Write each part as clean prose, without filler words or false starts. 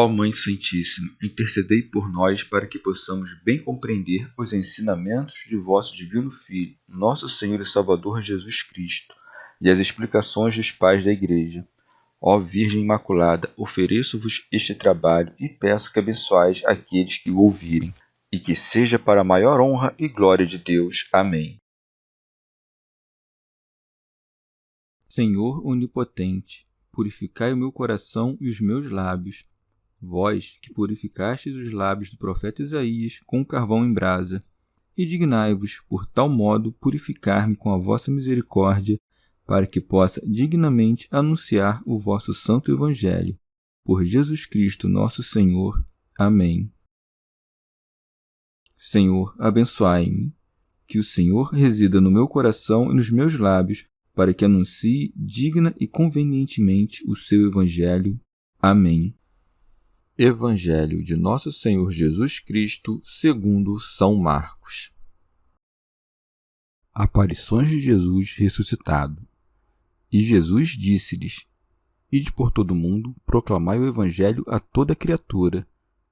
Ó Mãe Santíssima, intercedei por nós para que possamos bem compreender os ensinamentos de vosso Divino Filho, nosso Senhor e Salvador Jesus Cristo, e as explicações dos pais da Igreja. Ó Virgem Imaculada, ofereço-vos este trabalho e peço que abençoais aqueles que o ouvirem, e que seja para a maior honra e glória de Deus. Amém. Senhor onipotente, purificai o meu coração e os meus lábios. Vós, que purificastes os lábios do profeta Isaías com carvão em brasa, e dignai-vos, por tal modo, purificar-me com a vossa misericórdia, para que possa dignamente anunciar o vosso santo Evangelho. Por Jesus Cristo, nosso Senhor. Amém. Senhor, abençoai-me. Que o Senhor resida no meu coração e nos meus lábios, para que anuncie digna e convenientemente o seu Evangelho. Amém. Evangelho de Nosso Senhor Jesus Cristo, segundo São Marcos. Aparições de Jesus ressuscitado. E Jesus disse-lhes: Ide por todo o mundo, proclamai o Evangelho a toda criatura.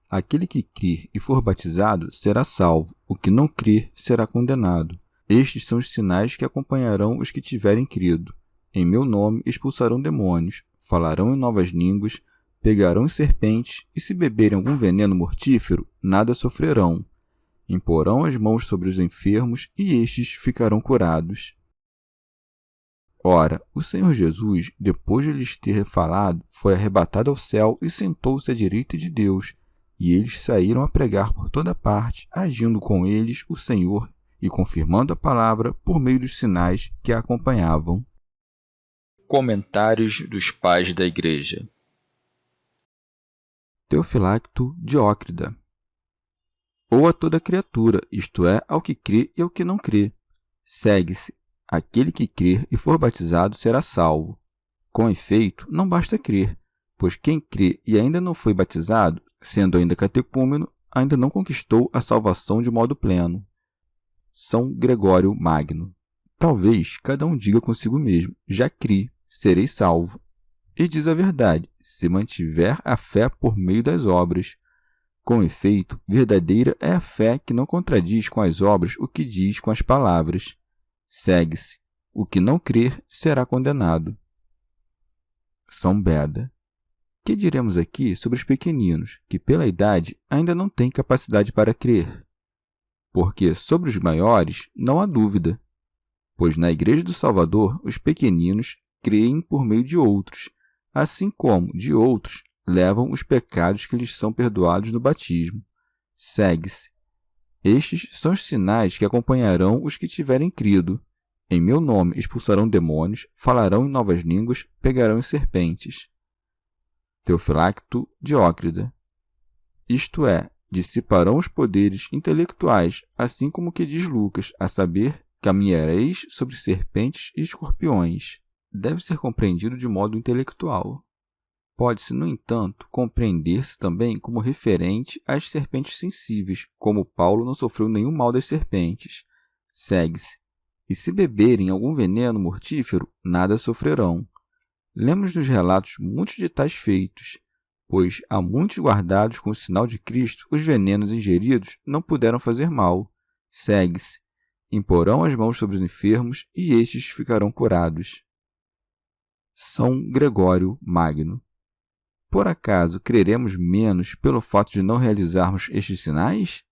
Aquele que crer e for batizado será salvo, o que não crer será condenado. Estes são os sinais que acompanharão os que tiverem crido. Em meu nome expulsarão demônios, falarão em novas línguas, pegarão em serpentes, e se beberem algum veneno mortífero, nada sofrerão. Imporão as mãos sobre os enfermos, e estes ficarão curados. Ora, o Senhor Jesus, depois de lhes ter falado, foi arrebatado ao céu e sentou-se à direita de Deus, e eles saíram a pregar por toda parte, agindo com eles o Senhor e confirmando a palavra por meio dos sinais que a acompanhavam. Comentários dos Pais da Igreja. Teofilacto Diócrida. Ou a toda criatura, isto é, ao que crê e ao que não crê. Segue-se: aquele que crer e for batizado será salvo. Com efeito, não basta crer, pois quem crê e ainda não foi batizado, sendo ainda catecúmeno, ainda não conquistou a salvação de modo pleno. São Gregório Magno. Talvez cada um diga consigo mesmo: já criei, serei salvo. E diz a verdade, se mantiver a fé por meio das obras. Com efeito, verdadeira é a fé que não contradiz com as obras o que diz com as palavras. Segue-se: o que não crer será condenado. São Beda. Que diremos aqui sobre os pequeninos, que pela idade ainda não têm capacidade para crer? Porque sobre os maiores não há dúvida, pois na Igreja do Salvador os pequeninos creem por meio de outros, assim como, de outros, levam os pecados que lhes são perdoados no batismo. Segue-se: estes são os sinais que acompanharão os que tiverem crido. Em meu nome expulsarão demônios, falarão em novas línguas, pegarão em serpentes. Teofilacto Diócrida. Isto é, dissiparão os poderes intelectuais, assim como que diz Lucas, a saber, caminhareis sobre serpentes e escorpiões. Deve ser compreendido de modo intelectual. Pode-se, no entanto, compreender-se também como referente às serpentes sensíveis, como Paulo não sofreu nenhum mal das serpentes. Segue-se: e se beberem algum veneno mortífero, nada sofrerão. Lemos nos relatos muitos de tais feitos, pois há muitos guardados com o sinal de Cristo, os venenos ingeridos não puderam fazer mal. Segue-se: imporão as mãos sobre os enfermos, e estes ficarão curados. São Gregório Magno. Por acaso creremos menos pelo fato de não realizarmos estes sinais?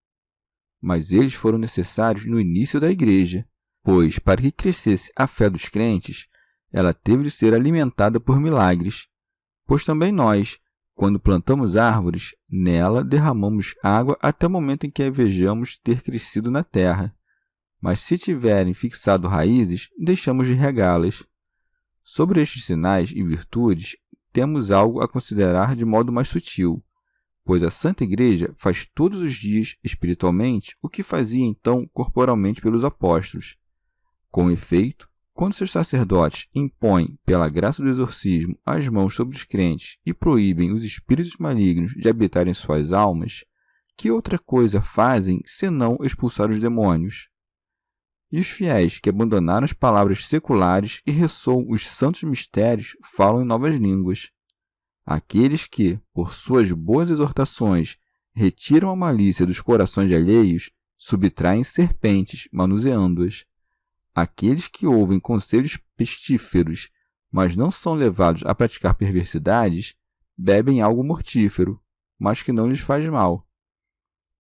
Mas eles foram necessários no início da Igreja, pois, para que crescesse a fé dos crentes, ela teve de ser alimentada por milagres. Pois também nós, quando plantamos árvores, nela derramamos água até o momento em que a vejamos ter crescido na terra. Mas se tiverem fixado raízes, deixamos de regá-las. Sobre estes sinais e virtudes, temos algo a considerar de modo mais sutil, pois a Santa Igreja faz todos os dias, espiritualmente, o que fazia então corporalmente pelos apóstolos. Com efeito, quando seus sacerdotes impõem, pela graça do exorcismo, as mãos sobre os crentes e proíbem os espíritos malignos de habitarem suas almas, que outra coisa fazem senão expulsar os demônios? E os fiéis que abandonaram as palavras seculares e ressoam os santos mistérios falam em novas línguas. Aqueles que, por suas boas exortações, retiram a malícia dos corações alheios, subtraem serpentes, manuseando-as. Aqueles que ouvem conselhos pestíferos, mas não são levados a praticar perversidades, bebem algo mortífero, mas que não lhes faz mal.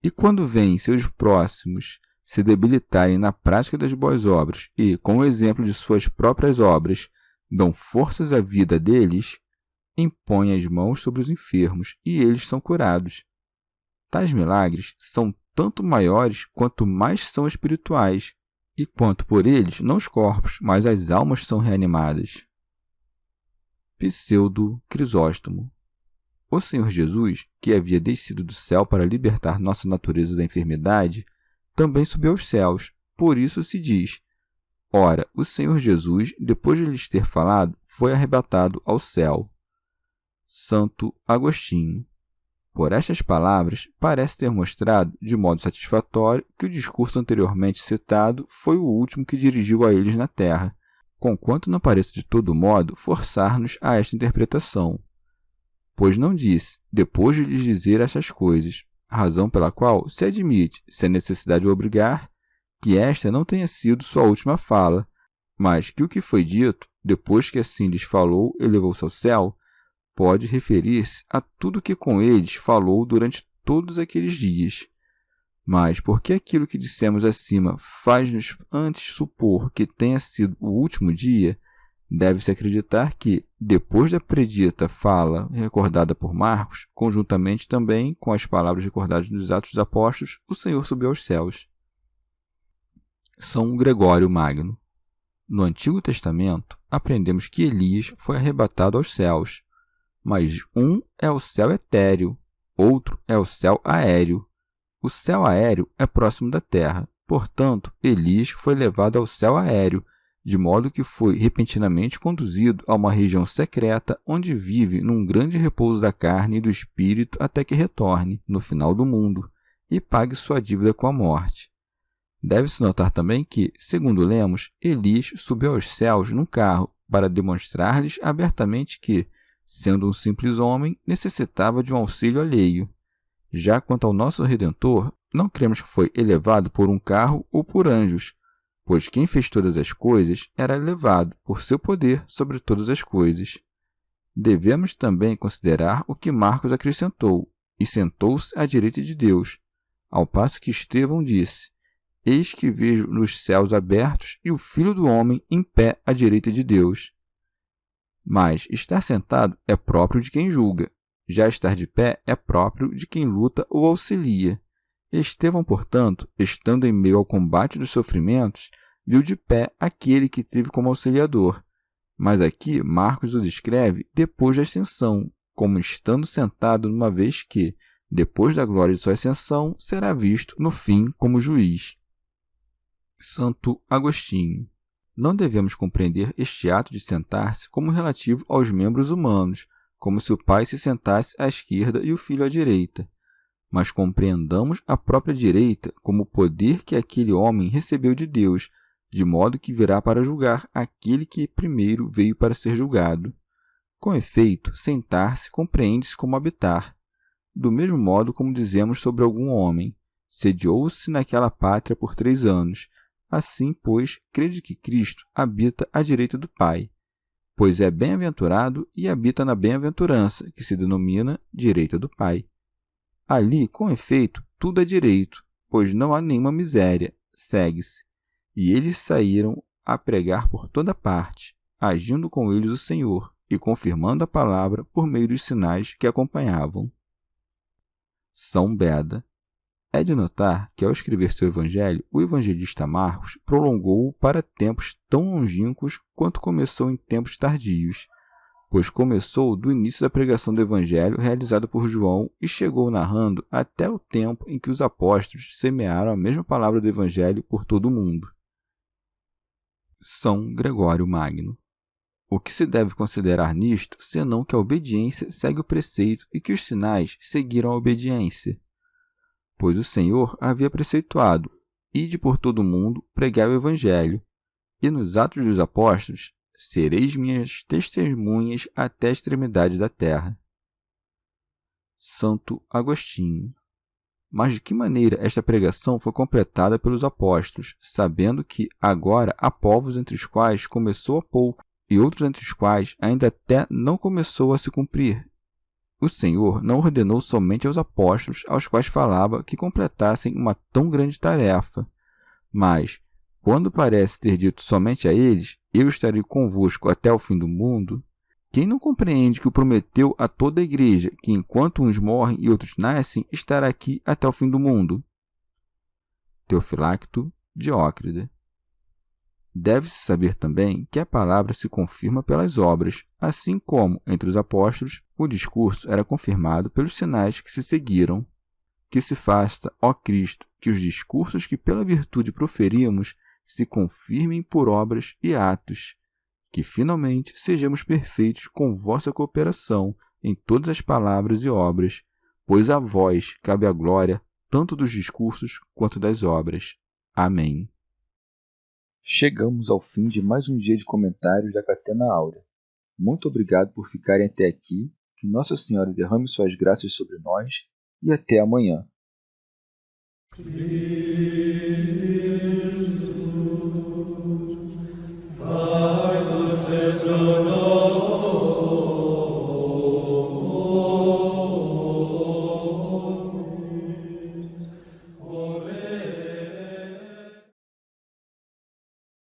E quando veem seus próximos se debilitarem na prática das boas obras e, com o exemplo de suas próprias obras, dão forças à vida deles, impõem as mãos sobre os enfermos e eles são curados. Tais milagres são tanto maiores quanto mais são espirituais, e quanto por eles não os corpos, mas as almas são reanimadas. Pseudo Crisóstomo. O Senhor Jesus, que havia descido do céu para libertar nossa natureza da enfermidade, também subiu aos céus. Por isso se diz: ora, o Senhor Jesus, depois de lhes ter falado, foi arrebatado ao céu. Santo Agostinho. Por estas palavras, parece ter mostrado, de modo satisfatório, que o discurso anteriormente citado foi o último que dirigiu a eles na terra, conquanto não pareça de todo modo forçar-nos a esta interpretação. Pois não disse, depois de lhes dizer estas coisas, razão pela qual se admite, se a necessidade o obrigar, que esta não tenha sido sua última fala, mas que o que foi dito, depois que assim lhes falou, elevou-se ao céu, pode referir-se a tudo que com eles falou durante todos aqueles dias. Mas porque aquilo que dissemos acima faz-nos antes supor que tenha sido o último dia, deve-se acreditar que, depois da predita fala recordada por Marcos, conjuntamente também com as palavras recordadas nos Atos dos Apóstolos, o Senhor subiu aos céus. São Gregório Magno. No Antigo Testamento, aprendemos que Elias foi arrebatado aos céus, mas um é o céu etéreo, outro é o céu aéreo. O céu aéreo é próximo da terra, portanto, Elias foi levado ao céu aéreo, de modo que foi repentinamente conduzido a uma região secreta onde vive num grande repouso da carne e do espírito até que retorne, no final do mundo, e pague sua dívida com a morte. Deve-se notar também que, segundo lemos, Elias subiu aos céus num carro para demonstrar-lhes abertamente que, sendo um simples homem, necessitava de um auxílio alheio. Já quanto ao nosso Redentor, não cremos que foi elevado por um carro ou por anjos, pois quem fez todas as coisas era elevado por seu poder sobre todas as coisas. Devemos também considerar o que Marcos acrescentou, e sentou-se à direita de Deus, ao passo que Estevão disse: eis que vejo nos céus abertos e o Filho do Homem em pé à direita de Deus. Mas estar sentado é próprio de quem julga, já estar de pé é próprio de quem luta ou auxilia. Estevão, portanto, estando em meio ao combate dos sofrimentos, viu de pé aquele que teve como auxiliador. Mas aqui Marcos o descreve depois da ascensão, como estando sentado numa vez que, depois da glória de sua ascensão, será visto no fim como juiz. Santo Agostinho. Não devemos compreender este ato de sentar-se como relativo aos membros humanos, como se o pai se sentasse à esquerda e o filho à direita, mas compreendamos a própria direita como o poder que aquele homem recebeu de Deus, de modo que virá para julgar aquele que primeiro veio para ser julgado. Com efeito, sentar-se compreende-se como habitar. Do mesmo modo como dizemos sobre algum homem, sediou-se naquela pátria por 3 anos, assim, pois, crede que Cristo habita à direita do Pai, pois é bem-aventurado e habita na bem-aventurança, que se denomina direita do Pai. Ali, com efeito, tudo é direito, pois não há nenhuma miséria, segue-se. E eles saíram a pregar por toda parte, agindo com eles o Senhor e confirmando a palavra por meio dos sinais que acompanhavam. São Beda. É de notar que, ao escrever seu evangelho, o evangelista Marcos prolongou-o para tempos tão longínquos quanto começou em tempos tardios, pois começou do início da pregação do evangelho realizada por João e chegou narrando até o tempo em que os apóstolos semearam a mesma palavra do evangelho por todo o mundo. São Gregório Magno. O que se deve considerar nisto, senão que a obediência segue o preceito e que os sinais seguiram a obediência? Pois o Senhor havia preceituado: ide por todo o mundo, pregai o evangelho, e nos Atos dos Apóstolos, sereis minhas testemunhas até a extremidade da terra. Santo Agostinho. Mas de que maneira esta pregação foi completada pelos apóstolos, sabendo que agora há povos entre os quais começou há pouco, e outros entre os quais ainda até não começou a se cumprir? O Senhor não ordenou somente aos apóstolos aos quais falava que completassem uma tão grande tarefa, mas, quando parece ter dito somente a eles, eu estarei convosco até o fim do mundo, quem não compreende que o prometeu a toda a igreja, que enquanto uns morrem e outros nascem, estará aqui até o fim do mundo? Teofilacto, Diócrida. Deve-se saber também que a palavra se confirma pelas obras, assim como, entre os apóstolos, o discurso era confirmado pelos sinais que se seguiram. Que se faça, ó Cristo, que os discursos que pela virtude proferimos se confirmem por obras e atos, que finalmente sejamos perfeitos com vossa cooperação em todas as palavras e obras, pois a vós cabe a glória tanto dos discursos quanto das obras. Amém. Chegamos ao fim de mais um dia de comentários da Catena Áurea. Muito obrigado por ficarem até aqui, que Nossa Senhora derrame suas graças sobre nós e até amanhã. Deus,